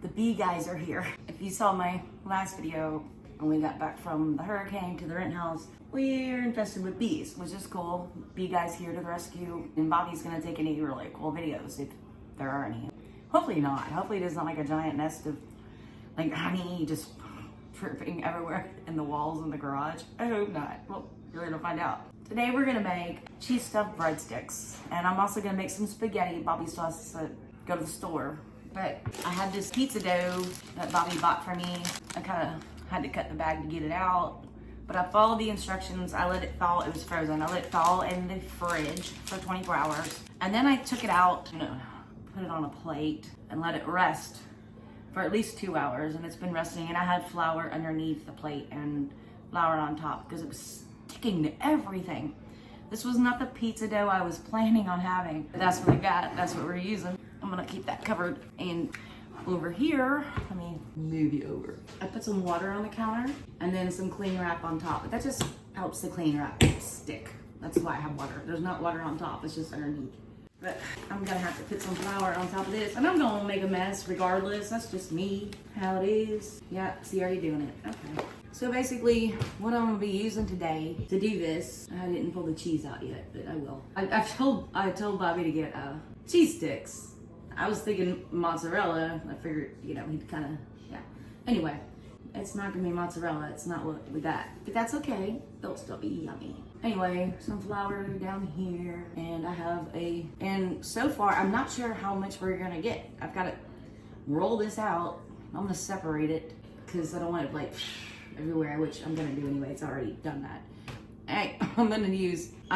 The bee guys are here. If you saw my last video when we got back from the hurricane to the rent house, we're infested with bees, which is cool. Bee guys here to the rescue. And Bobby's gonna take any really cool videos if there are any. Hopefully not. Hopefully there's not like a giant nest of like honey just dripping everywhere in the walls in the garage. I hope not. Well, you're gonna find out. Today we're gonna make cheese stuffed breadsticks. And I'm also gonna make some spaghetti. Bobby still has to go to the store. But I had this pizza dough that Bobby bought for me. I kind of had to cut the bag to get it out. But I followed the instructions. I let it thaw. It was frozen. I let it thaw in the fridge for 24 hours. And then I took it out, put it on a plate and let it rest for at least 2 hours. And it's been resting. And I had flour underneath the plate and flour on top because it was sticking to everything. This was not the pizza dough I was planning on having. But that's what I got. That's what we're using. I'm gonna keep that covered. And over here, let me move you over. I put some water on the counter and then some cling wrap on top. But that just helps the cling wrap stick. That's why I have water. There's not water on top, it's just underneath. But I'm gonna have to put some flour on top of this. And I'm gonna make a mess regardless. That's just me, how it is. Yeah, see, already doing it. Okay. So basically, what I'm gonna be using today to do this, I didn't pull the cheese out yet, but I will. I told Bobby to get cheese sticks. I was thinking mozzarella. I figured, he'd kind of, yeah. Anyway, it's not gonna be mozzarella. It's not what we got, but that's okay. They'll still be yummy. Anyway, some flour down here, and I have and so far, I'm not sure how much we're gonna get. I've got to roll this out. I'm gonna separate it because I don't want it like everywhere, which I'm gonna do anyway. It's already done that. I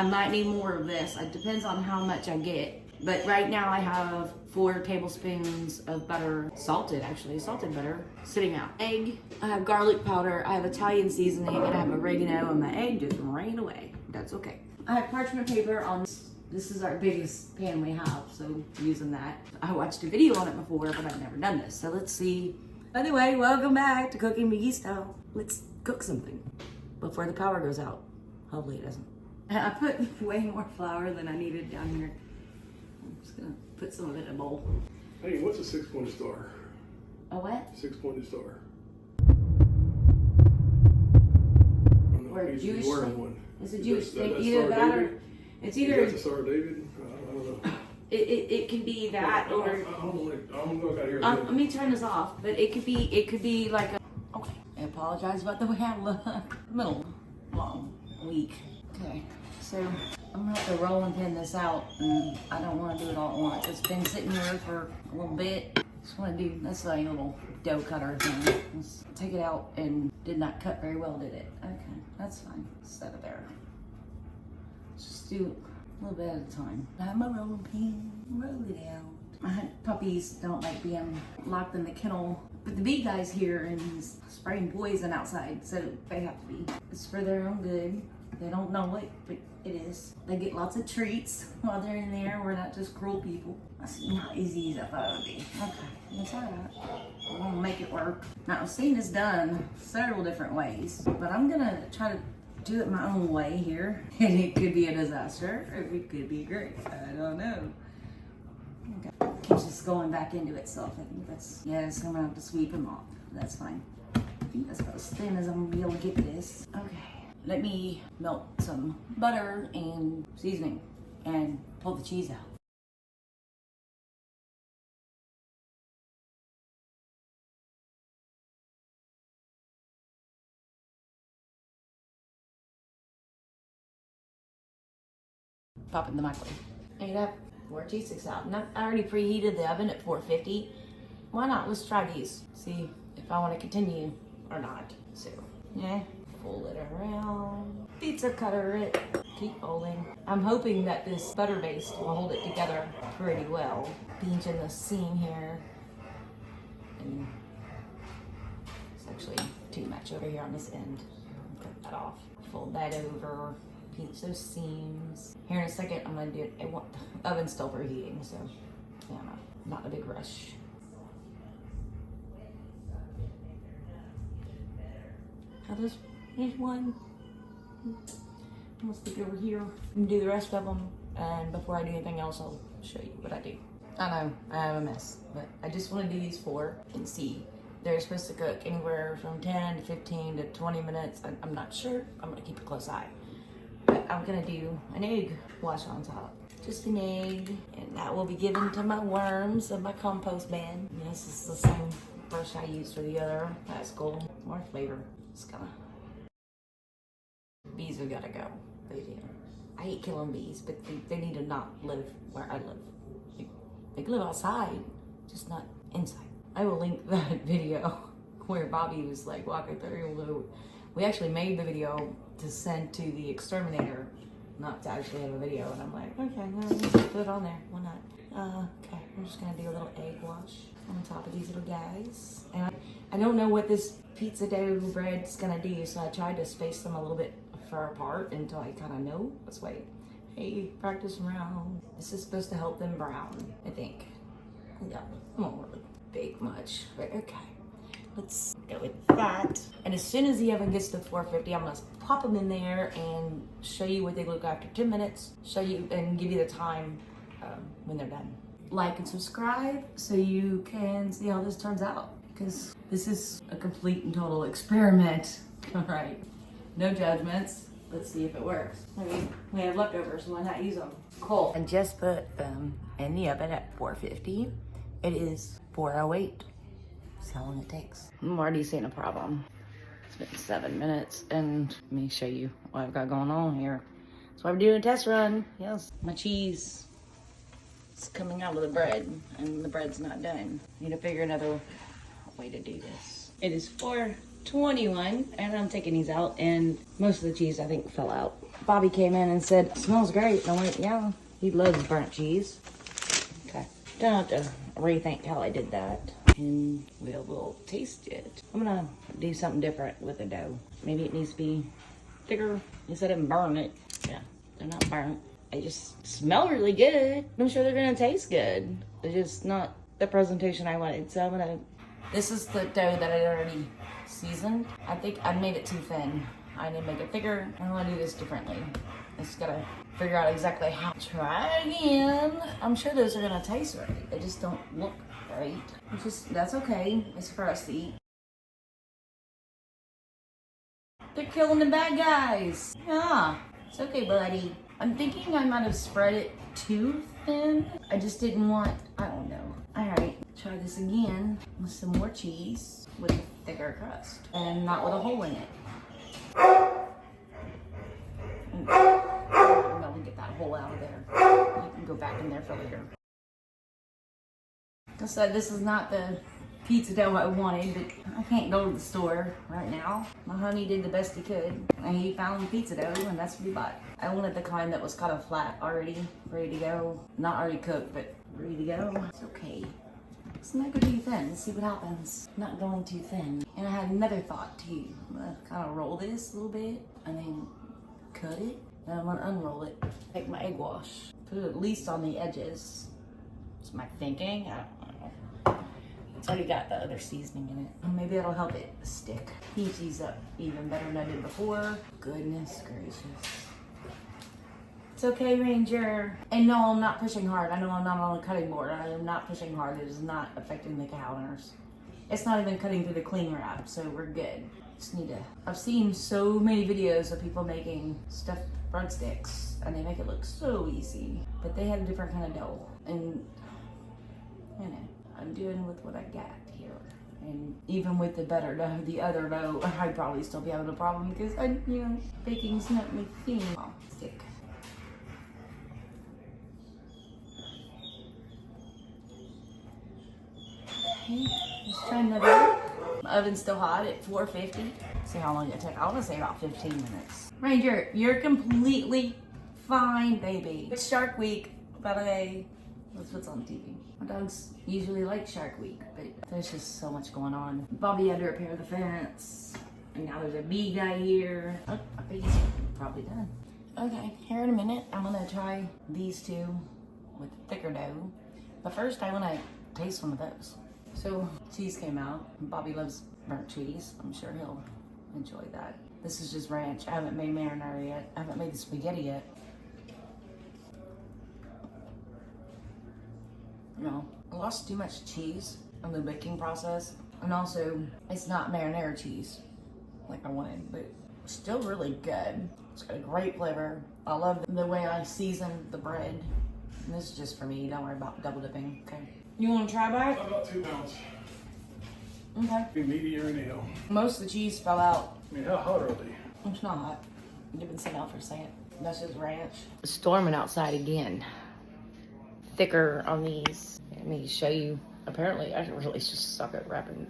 might need more of this. It depends on how much I get. But right now I have 4 tablespoons of butter, salted butter, sitting out. Egg, I have garlic powder, I have Italian seasoning, and I have oregano, and my egg just ran away. That's okay. I have parchment paper on, this is our biggest pan we have, so using that. I watched a video on it before, but I've never done this, so let's see. Anyway, welcome back to Cooking McGee Style. Let's cook something before the power goes out. Hopefully it doesn't. I put way more flour than I needed down here. I'm just gonna put some of it in a bowl. Hey, what's a 6-pointed star? A what? 6-pointed star. Or a Jewish thing? One. It's a Jewish thing. Either that or it's either. Is that the Star of David? I don't know. It can be that or. I'm look out here. Let me turn this off. But it could be like a. Okay. I apologize about the way I look. Middle long week. Okay. So I'm gonna have to roll and pin this out, and I don't want to do it all at once. It's been sitting here for a little bit. Just want to do this like a little dough cutter thing. Let's take it out, and did not cut very well, did it? Okay, that's fine. Set it there. Just do a little bit at a time. I have my rolling pin. Roll it out. My puppies don't like being locked in the kennel, but the bee guy's here and he's spraying poison outside, so they have to be. It's for their own good. They don't know it, but it is. They get lots of treats while they're in there. We're not just cruel people. That's not as easy as I thought it would be. Okay, that's all right. We're gonna make it work. Now, I've seen this done several different ways, but I'm gonna try to do it my own way here. And it could be a disaster, or it could be great. I don't know. Okay. Keeps just going back into itself. I think that's, so I'm gonna have to sweep them off. That's fine. I think that's about as thin as I'm gonna be able to get this. Okay. Let me melt some butter and seasoning and pull the cheese out. Pop it in the microwave. And you have 4 cheese sticks out. And I already preheated the oven at 450. Why not? Let's try these. See if I want to continue or not. So, yeah. Fold it around, pizza cutter it, keep folding. I'm hoping that this butter base will hold it together pretty well. Pinching the seam here. And it's actually too much over here on this end. Cut that off. Fold that over, pinch those seams. Here in a second, I'm gonna do it. The oven's still preheating, so yeah, not a big rush. How does Here's one. I'm gonna stick it over here and do the rest of them. And before I do anything else, I'll show you what I do. I know, I am a mess, but I just want to do these 4 and see. They're supposed to cook anywhere from 10 to 15 to 20 minutes. I'm not sure. I'm going to keep a close eye. But I'm going to do an egg wash on top. Just an egg, and that will be given to my worms in my compost bin. And this is the same brush I used for the other. That's cool. More flavor. It's kind of... Bees have got to go. They do. I hate killing bees, but they need to not live where I live. They can live outside, just not inside. I will link that video where Bobby was like walking through. We actually made the video to send to the exterminator, not to actually have a video. And I'm like, okay, no, just put it on there. Why not? Okay, I'm just gonna do a little egg wash on top of these little guys. And I don't know what this pizza dough bread's gonna do, so I tried to space them a little bit far apart until I kind of know. Let's wait. Hey, practice round. This is supposed to help them brown, I think. Yeah, I won't really bake much, but okay. Let's go with that. And as soon as the oven gets to 450, I'm gonna pop them in there and show you what they look after 10 minutes. Show you and give you the time when they're done. Like and subscribe so you can see how this turns out, because this is a complete and total experiment. All right, no judgments. Let's see if it works. I mean, we have leftovers, so why not use them? Cool. And just put them in the oven at 450. It is 408. That's how long it takes. I'm already seeing a problem. It's been 7 minutes, and let me show you what I've got going on here. That's why we're doing a test run. Yes, my cheese is coming out of the bread, and the bread's not done. Need to figure another way to do this. It is 4:21, and I'm taking these out, and most of the cheese I think fell out. Bobby came in and said, "Smells great." And I went, "Yeah, he loves burnt cheese." Okay, don't have to rethink how I did that. And we'll taste it. I'm gonna do something different with the dough. Maybe it needs to be thicker instead of burn it. Yeah, they're not burnt. They just smell really good. I'm sure they're gonna taste good. They're just not the presentation I wanted. So I'm gonna... This is the dough that I already seasoned. I think I made it too thin. I need to make it thicker. I want to do this differently. I just gotta figure out exactly how. Try again. I'm sure those are gonna taste right. They just don't look right. That's okay. It's for us to eat. They're killing the bad guys. Yeah, it's okay, buddy. I'm thinking I might have spread it too thin. I just didn't want, I don't know. All right, try this again with some more cheese with a thicker crust and not with a hole in it. I'm gonna get that hole out of there. You can go back in there for later. I said this is not the pizza dough I wanted, but I can't go to the store right now. My honey did the best he could, and he found pizza dough, and that's what we bought. I wanted the kind that was kind of flat already, ready to go. Not already cooked, but ready to go. It's okay. It's not going too thin. Let's see what happens. Not going too thin. And I had another thought too. I'm gonna kind of roll this a little bit, and then cut it. Then I'm gonna unroll it. Take my egg wash. Put it at least on the edges. It's my thinking. I don't know. It's already got the other seasoning in it. Maybe that'll help it stick. Heat these up even better than I did before. Goodness gracious. It's okay, Ranger. And no, I'm not pushing hard. I know I'm not on a cutting board. I am not pushing hard. It is not affecting the counters. It's not even cutting through the cling wrap, so we're good. Just need to... I've seen so many videos of people making stuffed breadsticks, and they make it look so easy. But they had a different kind of dough. And, you know, I'm doing with what I got here. And even with the better dough, the other dough, I'd probably still be having a problem because, baking's not my thing. Oh, stick. Okay, let's try another. My oven's still hot at 450. See how long it takes. I want to say about 15 minutes. Ranger, you're completely fine, baby. It's Shark Week, by the way. That's what's on TV. My dogs usually like Shark Week, but there's just so much going on. Bobby had to repair the fence, and now there's a bee guy here. Oh, I think he's probably done. Okay, here in a minute, I'm gonna try these two with thicker dough. But first, I wanna taste one of those. So, cheese came out. Bobby loves burnt cheese. I'm sure he'll enjoy that. This is just ranch. I haven't made marinara yet. I haven't made the spaghetti yet. No, I lost too much cheese in the baking process. And also, it's not marinara cheese like I wanted, but still really good. It's got a great flavor. I love the way I season the bread. And this is just for me. Don't worry about double dipping. Okay. You want to try bite? About 2 pounds. Okay. Be meaty or anyhow. Most of the cheese fell out. I mean, how hot are they? It's not hot. They've been sitting out for a second. That's just ranch. Storming outside again. Thicker on these. Let me show you. Apparently, I really just suck at wrapping.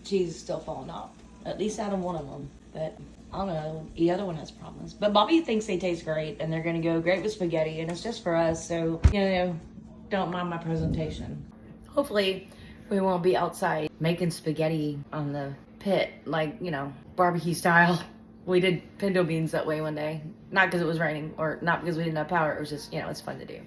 Cheese is still falling off. At least out of one of them. But I don't know. The other one has problems. But Bobby thinks they taste great, and they're gonna go great with spaghetti, and it's just for us. So don't mind my presentation. Hopefully, we won't be outside making spaghetti on the pit, like barbecue style. We did pinto beans that way one day. Not because it was raining, or not because we didn't have power. It was just it's fun to do.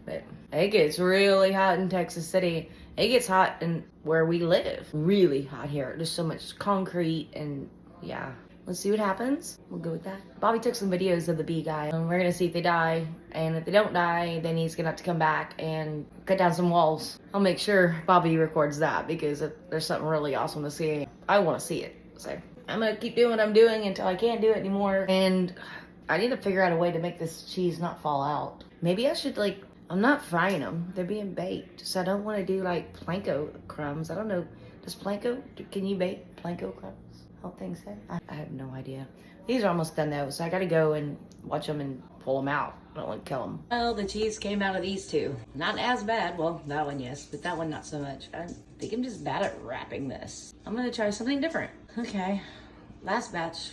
But it gets really hot in Texas City. It gets hot in where we live. Really hot here. There's so much concrete and yeah. Let's see what happens. We'll go with that. Bobby took some videos of the bee guy. And we're gonna see if they die. And if they don't die, then he's gonna have to come back and cut down some walls. I'll make sure Bobby records that because if there's something really awesome to see, I wanna see it. So I'm gonna keep doing what I'm doing until I can't do it anymore. And I need to figure out a way to make this cheese not fall out. Maybe I should I'm not frying them. They're being baked. So I don't want to do Planko crumbs. I don't know. Can you bake Planko crumbs? How things say? I have no idea. These are almost done though. So I got to go and watch them and pull them out. I don't want to kill them. Well, the cheese came out of these two. Not as bad. Well, that one, yes. But that one, not so much. I think I'm just bad at wrapping this. I'm going to try something different. Okay. Last batch.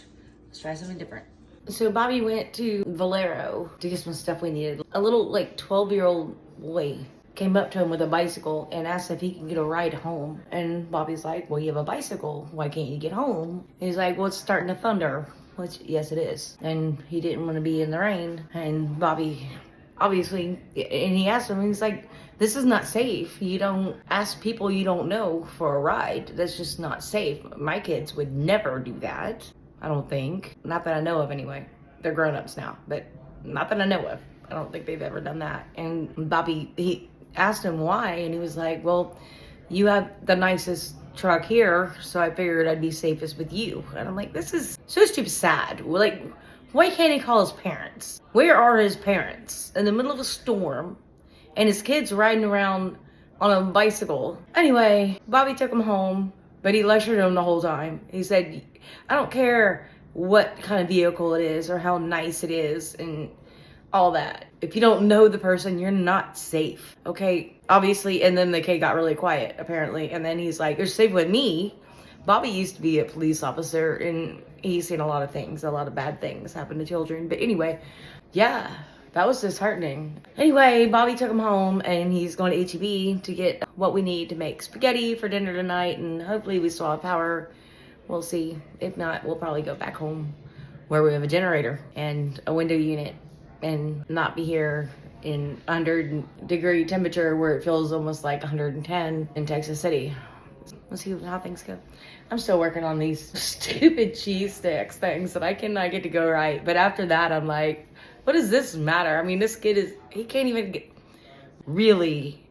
Let's try something different. So Bobby went to Valero to get some stuff we needed. A little 12-year-old boy came up to him with a bicycle and asked if he could get a ride home. And Bobby's like, well, you have a bicycle. Why can't you get home? And he's like, well, it's starting to thunder. Which, yes, it is. And he didn't want to be in the rain. And Bobby, obviously, and he asked him, he's like, this is not safe. You don't ask people you don't know for a ride. That's just not safe. My kids would never do that. I don't think. Not that I know of anyway. They're grown-ups now, but not that I know of. I don't think they've ever done that. And Bobby, he asked him why, and he was like, well, you have the nicest truck here, so I figured I'd be safest with you. And I'm like, this is so stupid sad. Why can't he call his parents? Where are his parents? In the middle of a storm, and his kids riding around on a bicycle. Anyway, Bobby took him home, but he lectured him the whole time. He said, I don't care what kind of vehicle it is or how nice it is and all that. If you don't know the person, you're not safe, okay? Obviously, and then the kid got really quiet, apparently. And then he's like, you're safe with me. Bobby used to be a police officer, and he's seen a lot of things, a lot of bad things happen to children. But anyway, yeah, that was disheartening. Anyway, Bobby took him home, and he's going to H-E-B to get what we need to make spaghetti for dinner tonight, and hopefully we still have power. We'll see. If not, we'll probably go back home where we have a generator and a window unit and not be here in 100-degree temperature where it feels almost like 110 in Texas City. Let's see how things go. I'm still working on these stupid cheese sticks things that I cannot get to go right. But after that, I'm like, what does this matter? I mean, this kid he can't even get, really,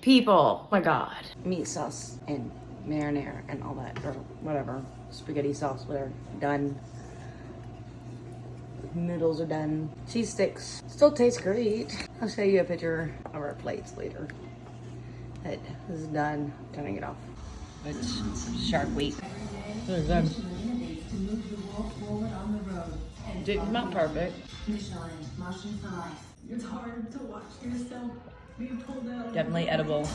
people, oh my God. Meat sauce and marinara and all that, or whatever, spaghetti sauce, whatever, done. Noodles are done. Cheese sticks still taste great. I'll show you a picture of our plates later. This is done. Turning it off. It's Shark Week. This is good. Didn't come out perfect. It's hard to watch yourself be pulled out. Definitely edible.